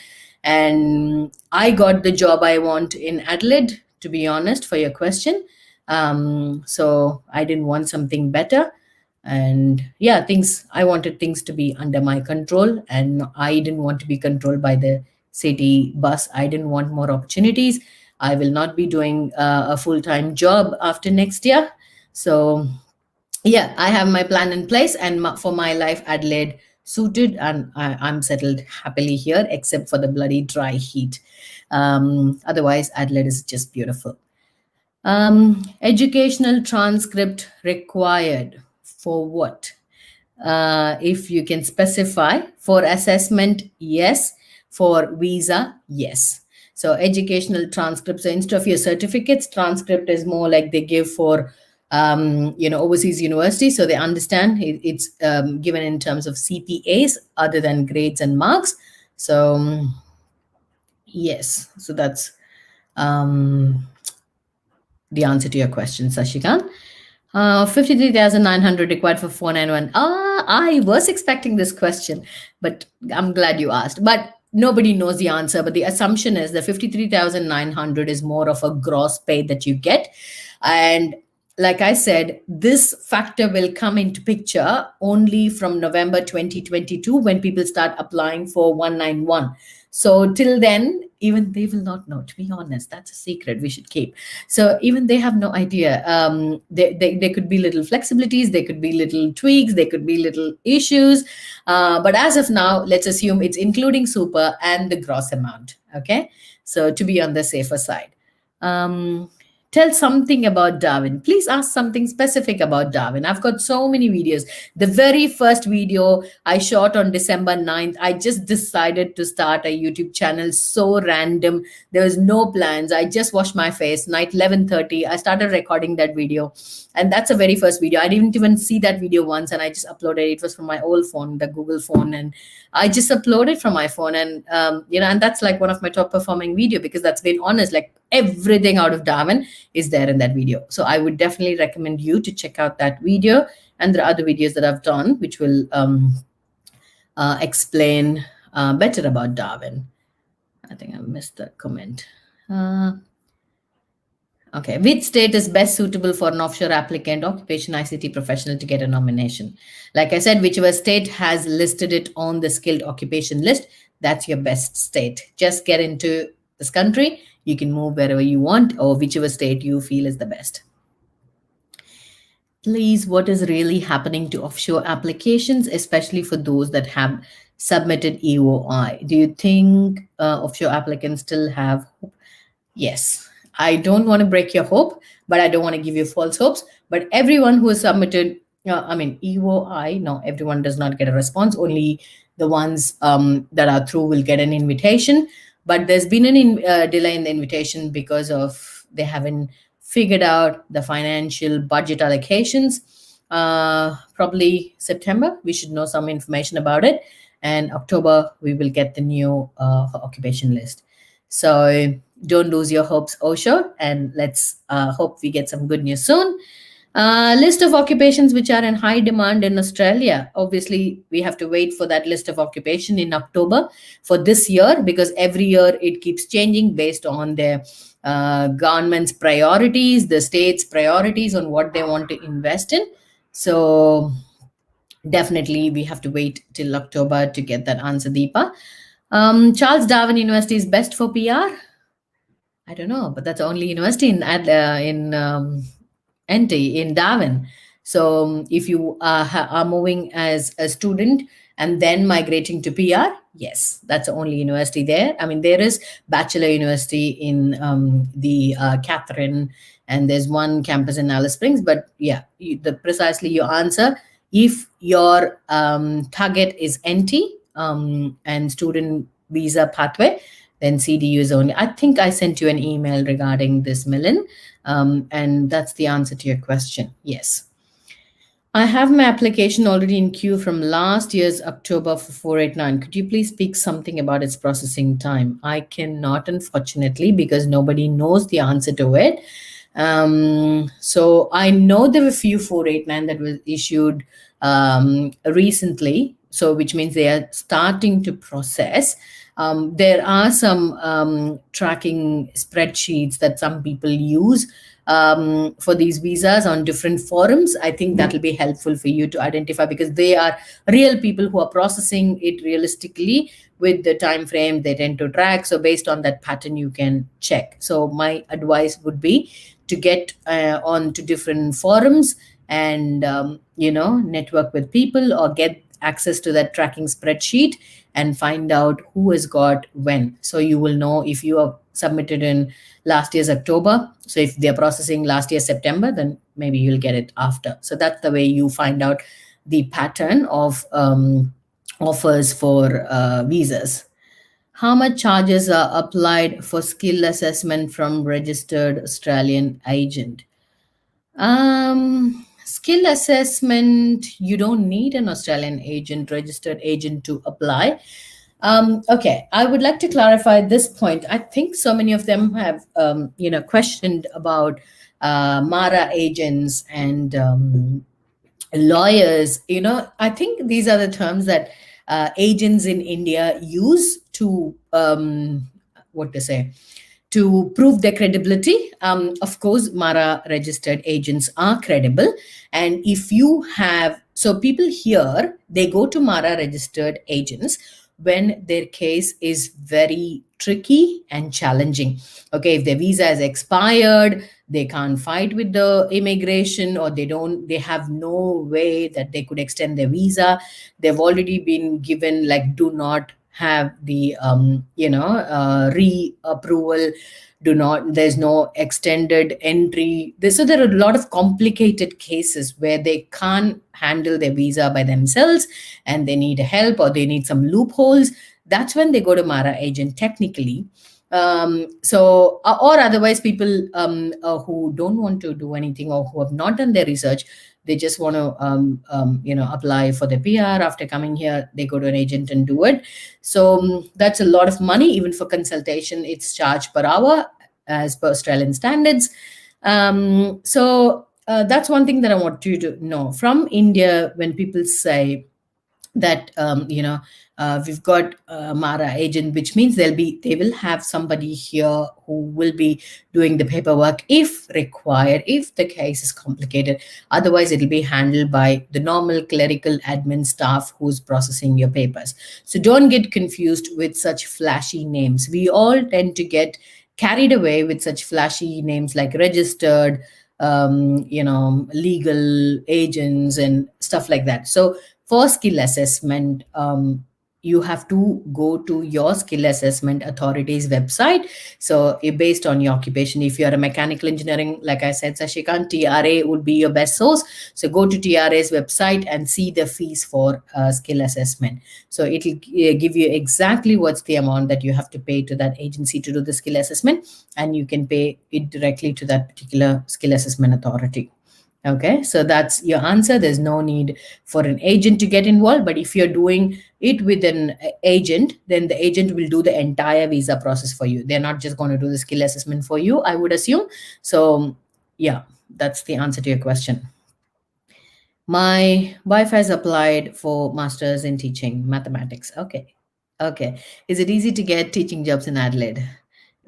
[SPEAKER 1] And I got the job I want in Adelaide, to be honest, for your question. So I didn't want something better. And yeah, I wanted things to be under my control, and I didn't want to be controlled by the city bus. I didn't want more opportunities. I will not be doing a full-time job after next year. So yeah, I have my plan in place, and for my life, Adelaide suited, and I'm settled happily here, except for the bloody dry heat. Otherwise, Adelaide is just beautiful. Educational transcript required for what? If you can specify. For assessment, yes. For visa, yes. So educational transcripts, so instead of your certificates, transcript is more like they give for overseas universities, so they understand it's given in terms of CPAs other than grades and marks. So yes, so that's the answer to your question, Sashikan. 53,900 required for 491. I was expecting this question, but I'm glad you asked. But nobody knows the answer. But the assumption is that 53,900 is more of a gross pay that you get. And like I said, this factor will come into picture only from November 2022, when people start applying for 191. So till then, even they will not know, to be honest. That's a secret we should keep. So even they have no idea. There could be little flexibilities, there could be little tweaks, there could be little issues. But as of now, let's assume it's including super and the gross amount. Okay, so to be on the safer side. Tell something about Darwin. Please ask something specific about Darwin. I've got so many videos. The very first video I shot on December 9th, I just decided to start a YouTube channel. So random. There was no plans. I just washed my face. Night 11:30, I started recording that video. And that's the very first video. I didn't even see that video once, and I just uploaded it. It was from my old phone, the Google phone. And I just uploaded from my phone. And, and that's like one of my top performing video, because that's been honest, like everything out of Darwin is there in that video. So I would definitely recommend you to check out that video. And there are other videos that I've done which will explain better about Darwin. I think I missed the comment. Okay, which state is best suitable for an offshore applicant, occupation ICT professional to get a nomination? Like I said, whichever state has listed it on the skilled occupation list, that's your best state. Just get into this country. You can move wherever you want, or whichever state you feel is the best. Please, what is really happening to offshore applications, especially for those that have submitted EOI? Do you think offshore applicants still have hope? Yes. I don't want to break your hope, but I don't want to give you false hopes. But everyone who has submitted, EOI, no, everyone does not get a response. Only the ones that are through will get an invitation. But there's been a delay in the invitation because of they haven't figured out the financial budget allocations. Probably September, we should know some information about it. And October, we will get the new occupation list. So don't lose your hopes, Osho, and let's hope we get some good news soon. List of occupations which are in high demand in Australia. Obviously, we have to wait for that list of occupation in October for this year, because every year it keeps changing based on their government's priorities, the state's priorities on what they want to invest in. So definitely we have to wait till October to get that answer, Deepa. Charles Darwin University is best for PR. I don't know, but that's the only university in NT in Darwin. So if you are moving as a student and then migrating to PR, yes, that's the only university there. I mean, there is Bachelor University in the Catherine, and there's one campus in Alice Springs. But yeah, precisely your answer. If your target is NT and student visa pathway, then CDU is only. I think I sent you an email regarding this, Millen, and that's the answer to your question. Yes. I have my application already in queue from last year's October for 489. Could you please speak something about its processing time? I cannot, unfortunately, because nobody knows the answer to it. So I know there were a few 489 that was issued recently, so which means they are starting to process. There are some tracking spreadsheets that some people use for these visas on different forums. I think that will be helpful for you to identify, because they are real people who are processing it realistically with the time frame they tend to track. So based on that pattern, you can check. So my advice would be to get on to different forums and network with people, or get access to that tracking spreadsheet and find out who has got when. So you will know if you have submitted in last year's October. So if they're processing last year's September, then maybe you'll get it after. So that's the way you find out the pattern of offers for visas. How much charges are applied for skill assessment from registered Australian agent? Skill assessment, you don't need an Australian agent, registered agent to apply. Okay, I would like to clarify this point. I think so many of them have, questioned about Mara agents and lawyers. I think these are the terms that agents in India use to, what to say, to prove their credibility. Of course, Mara registered agents are credible. And if you have, so people here, they go to Mara registered agents when their case is very tricky and challenging. Okay, if their visa is expired, they can't fight with the immigration, or they have no way that they could extend their visa. They've already been given like do not have the re-approval, there's no extended entry. So there are a lot of complicated cases where they can't handle their visa by themselves and they need help, or they need some loopholes. That's when they go to Mara agent technically. Or otherwise, people who don't want to do anything, or who have not done their research, they just want to apply for the PR. After coming here, they go to an agent and do it. So that's a lot of money. Even for consultation, it's charged per hour as per Australian standards. That's one thing that I want you to know. From India, when people say that we've got Mara agent, which means they will have somebody here who will be doing the paperwork if required, if the case is complicated. Otherwise, it'll be handled by the normal clerical admin staff who's processing your papers. So don't get confused with such flashy names. We all tend to get carried away with such flashy names like registered, legal agents and stuff like that. So for skill assessment, you have to go to your skill assessment authority's website. So based on your occupation, if you're a mechanical engineering, like I said, Sashikant, TRA would be your best source. So go to TRA's website and see the fees for skill assessment. So it'll give you exactly what's the amount that you have to pay to that agency to do the skill assessment, and you can pay it directly to that particular skill assessment authority. Okay, so that's your answer. There's no need for an agent to get involved. But if you're doing it with an agent, then the agent will do the entire visa process for you. They're not just going to do the skill assessment for you, I would assume. So yeah, That's the answer to your question. My wife has applied for masters in teaching mathematics. Okay. Okay. Is it easy to get teaching jobs in Adelaide?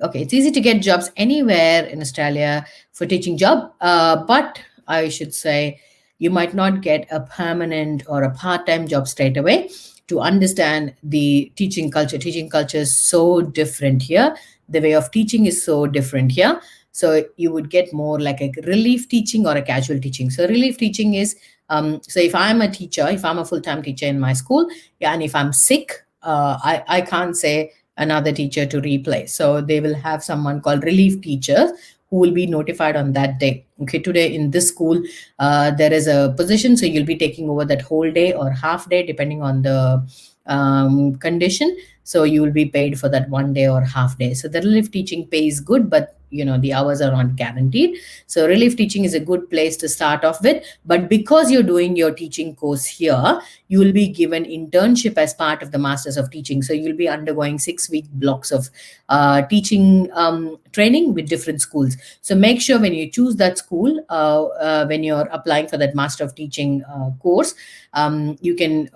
[SPEAKER 1] Okay, it's easy to get jobs anywhere in Australia for teaching job, but I should say you might not get a permanent or a part-time job straight away. To understand the teaching culture is so different here. The way of teaching is so different here. So you would get more like a relief teaching or a casual teaching. So relief teaching is, so if I'm a teacher, if I'm a full-time teacher in my school, yeah, and if I'm sick, I can't say another teacher to replace. So they will have someone called relief teachers who will be notified on that day. Okay, today in this school, there is a position, so you'll be taking over that whole day or half day, depending on the condition. So you will be paid for that one day or half day. So the relief teaching pay is good, but the hours are not guaranteed. So relief teaching is a good place to start off with. But because you're doing your teaching course here, you will be given internship as part of the masters of teaching. So you'll be undergoing 6-week blocks of teaching training with different schools. So make sure when you choose that school, when you're applying for that master of teaching course, you can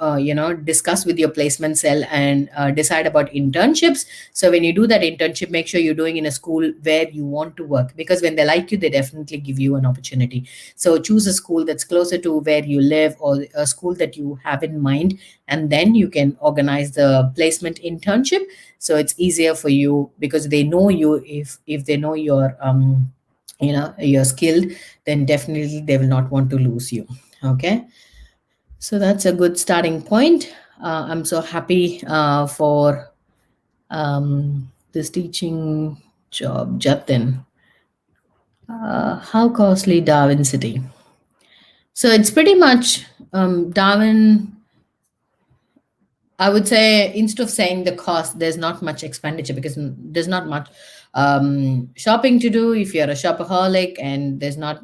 [SPEAKER 1] discuss with your placement cell and decide about internships. So when you do that internship, make sure you're doing in a school where you want to work, because when they like you, they definitely give you an opportunity. So choose a school that's closer to where you live, or a school that you have in mind, and then you can organize the placement internship. So it's easier for you because they know you. If they know you're skilled, then definitely they will not want to lose you. Okay, so that's a good starting point. I'm so happy for this teaching job. Jatin, how costly Darwin City? So it's pretty much Darwin. I would say, instead of saying the cost, there's not much expenditure because there's not much shopping to do if you're a shopaholic, and there's not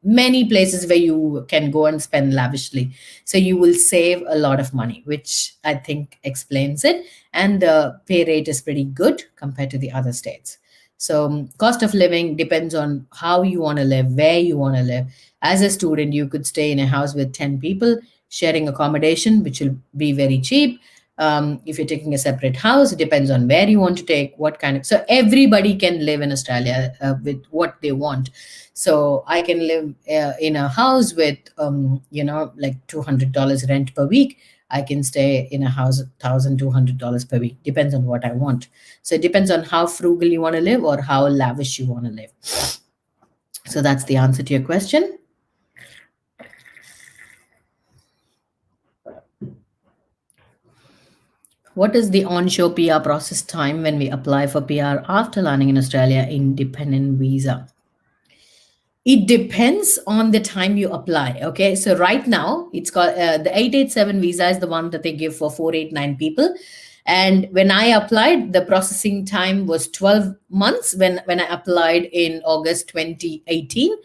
[SPEAKER 1] many places where you can go and spend lavishly. So you will save a lot of money, which I think explains it. And the pay rate is pretty good compared to the other states. So cost of living depends on how you want to live, where you want to live. As a student, you could stay in a house with 10 people sharing accommodation, which will be very cheap. If you're taking a separate house, it depends on where you want to take, what kind of. So everybody can live in Australia with what they want. So I can live in a house with, like $200 rent per week. I can stay in a house $1,200 per week. Depends on what I want. So it depends on how frugal you want to live or how lavish you want to live. So that's the answer to your question. What is the onshore PR process time when we apply for PR after landing in Australia independent visa? It depends on the time you apply. Okay, so right now it's called the 887 visa is the one that they give for 489 people. And when I applied, the processing time was 12 months when I applied in August 2018.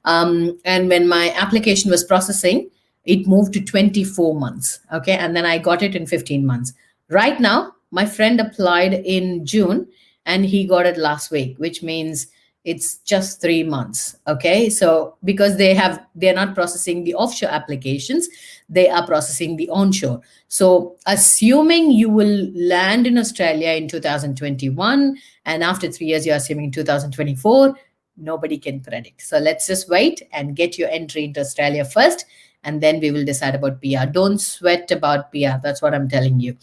[SPEAKER 1] And when my application was processing, it moved to 24 months. Okay, and then I got it in 15 months. Right now, my friend applied in June and he got it last week, which means it's just 3 months. Okay, so because they're not processing the offshore applications, they are processing the onshore. So assuming you will land in Australia in 2021, and after 3 years you're assuming 2024, nobody can predict. So let's just wait and get your entry into Australia first, and then we will decide about PR. Don't sweat about PR. That's what I'm telling you.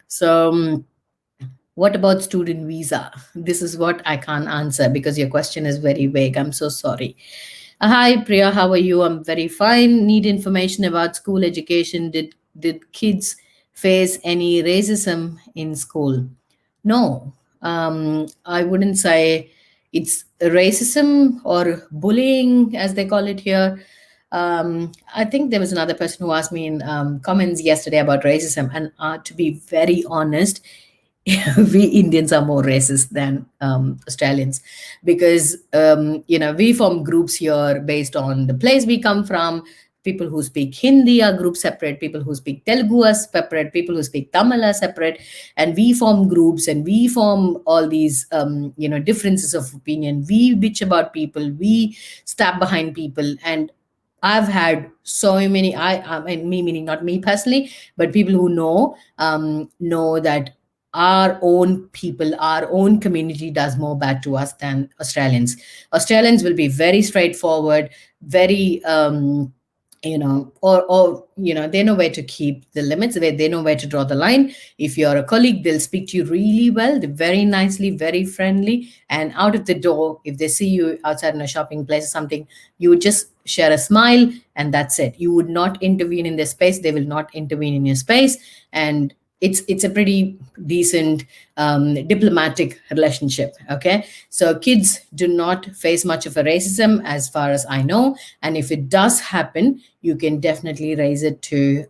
[SPEAKER 1] So what about student visa? This is what I can't answer because your question is very vague. I'm so sorry. Hi, Priya. How are you? I'm very fine. Need information about school education. Did kids face any racism in school? No. I wouldn't say it's racism or bullying, as they call it here. I think there was another person who asked me in comments yesterday about racism, and to be very honest, we Indians are more racist than Australians, because we form groups here based on the place we come from, People who speak Hindi are grouped separate, people who speak Telugu are separate, people who speak Tamil are separate, and we form groups and we form all these differences of opinion. We bitch about people, we stab behind people. And I've had so many. I mean, me meaning not me personally, but people who know that our own people, our own community does more bad to us than Australians. Australians will be very straightforward, very they know where to keep the limits, where they know where to draw the line. If you're a colleague, they'll speak to you really well, they're very nicely, very friendly, and out of the door, if they see you outside in a shopping place or something, you would just share a smile, and that's it. You would not intervene in their space, they will not intervene in your space. And it's a pretty decent diplomatic relationship. Okay, so kids do not face much of a racism as far as I know, and if it does happen, you can definitely raise it to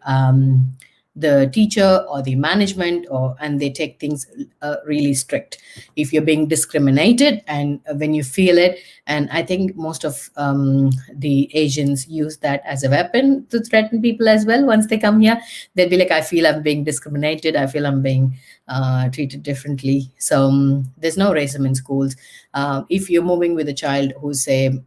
[SPEAKER 1] the teacher or the management, and they take things really strict if you're being discriminated and when you feel it. And I think most of the Asians use that as a weapon to threaten people as well. Once they come here, they'll be like, I feel I'm being discriminated, I feel I'm being treated differently. So there's no racism in schools. If you're moving with a child who's, say,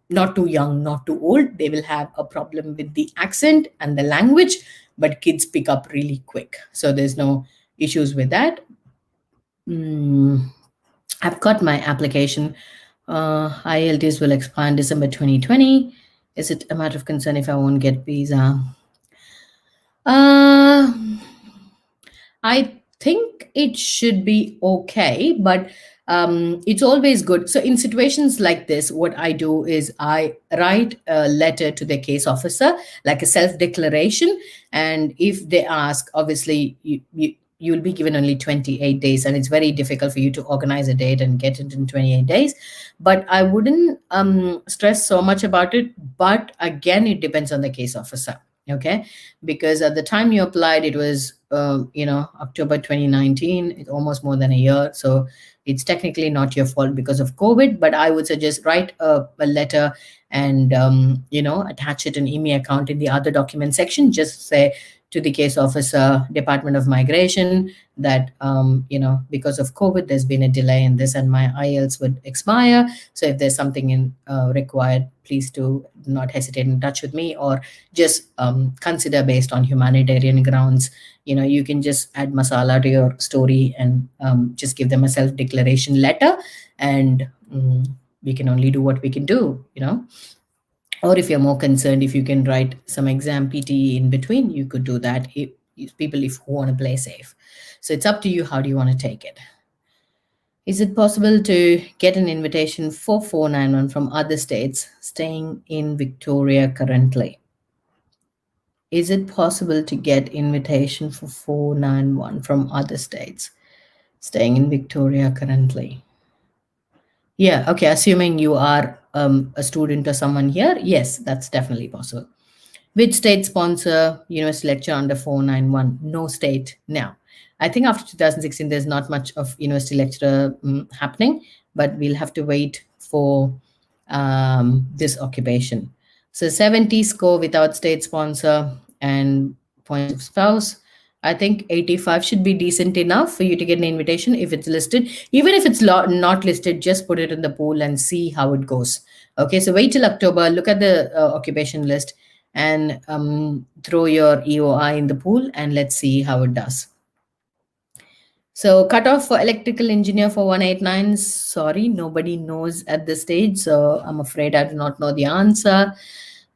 [SPEAKER 1] not too young, not too old, they will have a problem with the accent and the language, but kids pick up really quick. So there's no issues with that. I've got my application. IELTS will expire in December 2020. Is it a matter of concern if I won't get visa? I think it should be okay, but it's always good. So in situations like this, what I do is I write a letter to the case officer, like a self-declaration. And if they ask, obviously, you'll be given only 28 days, and it's very difficult for you to organize a date and get it in 28 days. But I wouldn't stress so much about it. But again, it depends on the case officer. Okay, because at the time you applied, it was October 2019. It's almost more than a year, so it's technically not your fault because of COVID. But I would suggest write a letter and attach it an email account in the other document section. Just say to the case officer, Department of Migration, that because of COVID, there's been a delay in this, and my IELTS would expire. So if there's something required, please do not hesitate in touch with me, or just consider based on humanitarian grounds. You can just add masala to your story and just give them a self-declaration letter, and we can only do what we can do. Or if you're more concerned, if you can write some exam PT in between, you could do that. If people who want to play safe. So it's up to you. How do you want to take it? Is it possible to get an invitation for 491 from other states staying in Victoria currently? Is it possible to get invitation for 491 from other states staying in Victoria currently? Yeah, okay, assuming you are a student or someone here, yes, that's definitely possible. Which state sponsor university lecture under 491? No state now. I think after 2016, there's not much of university lecturer happening, but we'll have to wait for this occupation. So 70 score without state sponsor and points of spouse. I think 85 should be decent enough for you to get an invitation if it's listed. Even if it's not listed, just put it in the pool and see how it goes. Okay, so wait till October, look at the occupation list, and throw your EOI in the pool, and let's see how it does. So cutoff for electrical engineer for 189, sorry, nobody knows at this stage, so I'm afraid I do not know the answer.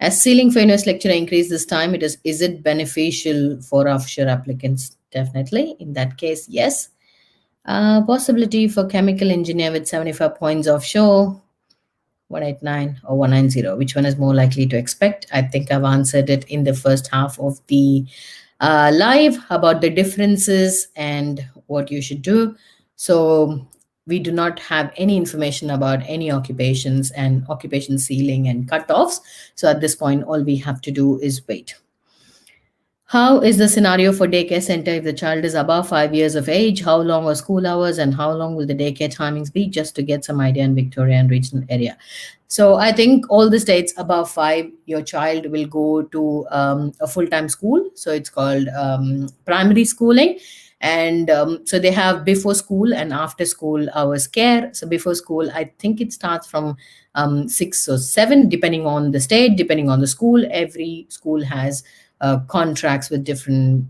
[SPEAKER 1] As ceiling for university lecturer increase this time, is it beneficial for offshore applicants? Definitely. In that case, yes. Possibility for chemical engineer with 75 points offshore, 189 or 190. Which one is more likely to expect? I think I've answered it in the first half of the live about the differences and what you should do. So we do not have any information about any occupations and occupation ceiling and cutoffs. So at this point, all we have to do is wait. How is the scenario for daycare center if the child is above 5 years of age? How long are school hours and how long will the daycare timings be? Just to get some idea in Victoria and regional area. So I think all the states above five, your child will go to a full-time school. So it's called primary schooling. And so they have before school and after school hours care. So before school, I think it starts from 6 or 7, depending on the state, depending on the school. Every school has contracts with different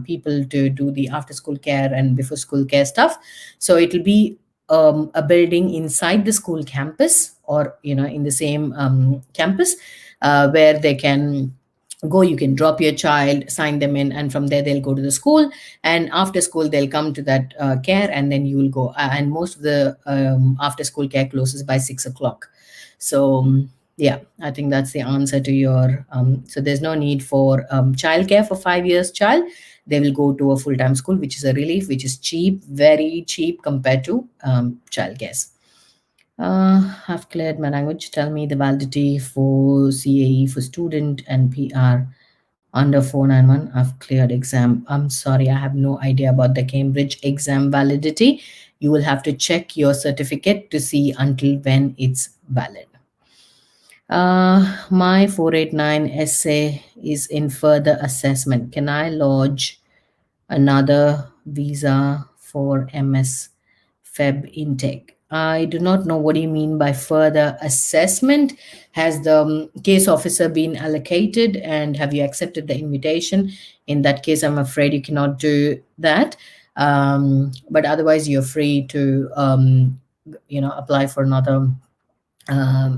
[SPEAKER 1] people to do the after school care and before school care stuff. So it'll be a building inside the school campus, or in the same campus, where they can go. You can drop your child, sign them in, and from there they'll go to the school, and after school they'll come to that care, and then you will go. And most of the after school care closes by 6 o'clock. So yeah, I think that's the answer to your so there's no need for childcare for 5 years child. They will go to a full-time school, which is a relief, which is cheap, very cheap compared to childcare. I've cleared my language. Tell me the validity for CAE for student and PR under 491. I've cleared exam. I'm sorry, I have no idea about the Cambridge exam validity. You will have to check your certificate to see until when it's valid. My 489 essay is in further assessment. Can I lodge another visa for MS Feb intake? I do not know what you mean by further assessment. Has the case officer been allocated and have you accepted the invitation? In that case, I'm afraid you cannot do that. But otherwise, you're free to apply for another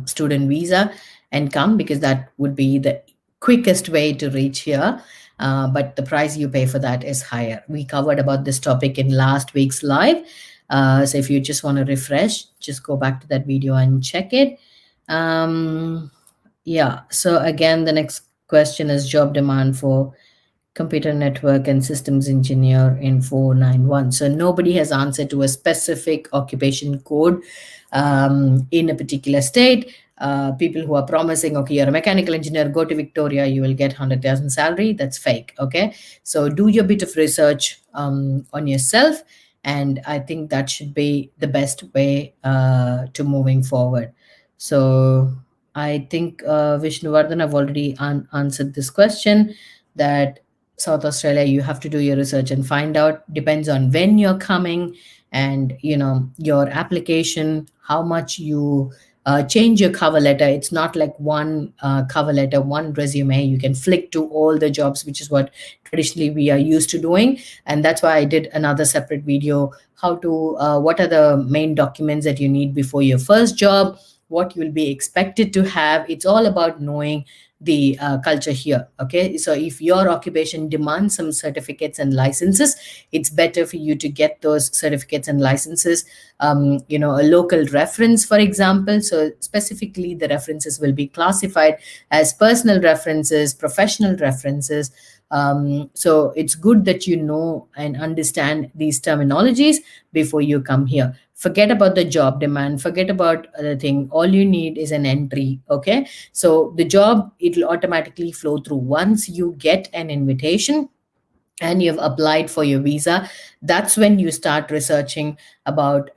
[SPEAKER 1] student visa and come, because that would be the quickest way to reach here. But the price you pay for that is higher. We covered about this topic in last week's live. So if you just want to refresh, just go back to that video and check it. Yeah, so again, the next question is job demand for computer network and systems engineer in 491. So nobody has answered to a specific occupation code in a particular state. People who are promising, okay, you're a mechanical engineer, go to Victoria, you will get 100,000 salary. That's fake. Okay, so do your bit of research on yourself, and I think that should be the best way to moving forward. So I think Vishnuvardhan, I've already answered this question, that South Australia, you have to do your research and find out, depends on when you're coming, and your application, how much you change your cover letter. It's not like one cover letter, one resume you can flick to all the jobs, which is what traditionally we are used to doing. And that's why I did another separate video, how to what are the main documents that you need before your first job, what you will be expected to have. It's all about knowing the culture here. Okay, so if your occupation demands some certificates and licenses, it's better for you to get those certificates and licenses, a local reference, for example. So specifically the references will be classified as personal references, professional references. So it's good that you know and understand these terminologies before you come here. Forget about the job demand, forget about the thing. All you need is an entry. Okay, so the job, it'll automatically flow through once you get an invitation and you've applied for your visa. That's when you start researching about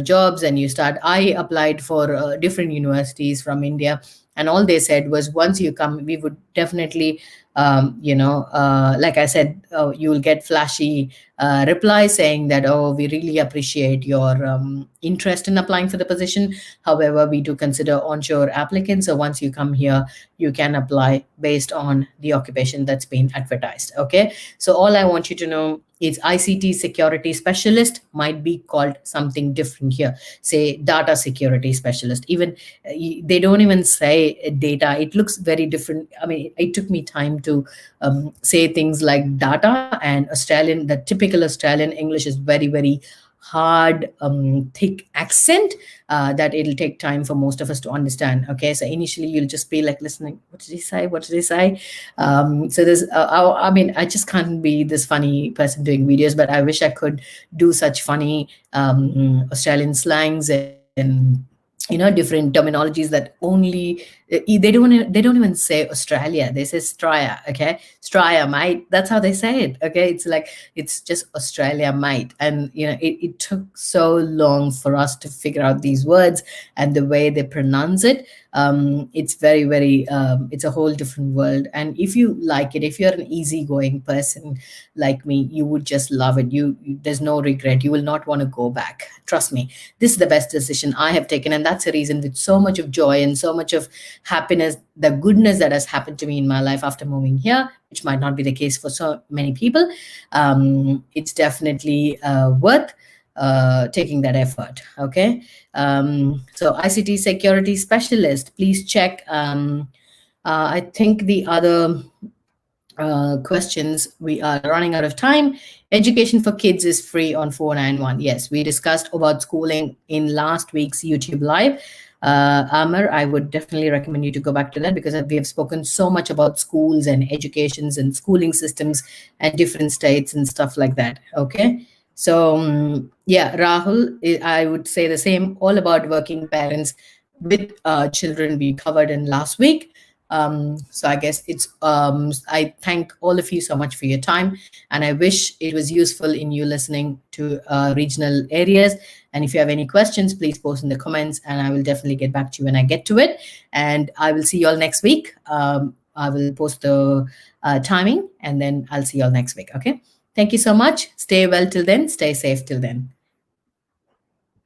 [SPEAKER 1] jobs, and you start. I applied for different universities from India, and all they said was, once you come, we would definitely like I said, you will get flashy replies saying that, oh, we really appreciate your interest in applying for the position. However, we do consider onshore applicants, so once you come here, you can apply based on the occupation that's been advertised. Okay, so all I want you to know is ICT security specialist might be called something different here. Say data security specialist. Even they don't even say data. It looks very different. I mean, it took me time to say things like data, and Australian, the typical Australian English is very, very hard, thick accent that it'll take time for most of us to understand. Okay, so initially you'll just be like listening, what did he say, what did he say? So there's I mean, I just can't be this funny person doing videos, but I wish I could do such funny Australian slangs and different terminologies that only They don't even say Australia. They say Straya. Okay, Straya, mate. That's how they say it. Okay, it's like it's just Australia, mate. And it took so long for us to figure out these words and the way they pronounce it. It's very, very. It's a whole different world. And if you like it, if you're an easygoing person like me, you would just love it. There's no regret. You will not want to go back. Trust me. This is the best decision I have taken, and that's a reason with so much of joy and so much of happiness, the goodness that has happened to me in my life after moving here, which might not be the case for so many people. It's definitely worth taking that effort. Okay. So ICT security specialist, please check. I think the other questions, we are running out of time. Education for kids is free on 491. Yes, we discussed about schooling in last week's YouTube live. Amar, I would definitely recommend you to go back to that, because we have spoken so much about schools and educations and schooling systems and different states and stuff like that. Okay. So yeah, Rahul, I would say the same, all about working parents with children we covered in last week. So I guess I thank all of you so much for your time, and I wish it was useful in you listening to regional areas. And if you have any questions, please post in the comments, and I will definitely get back to you when I get to it. And I will see you all next week. I will post the timing, and then I'll see you all next week. Okay. Thank you so much. Stay well till then. Stay safe till then.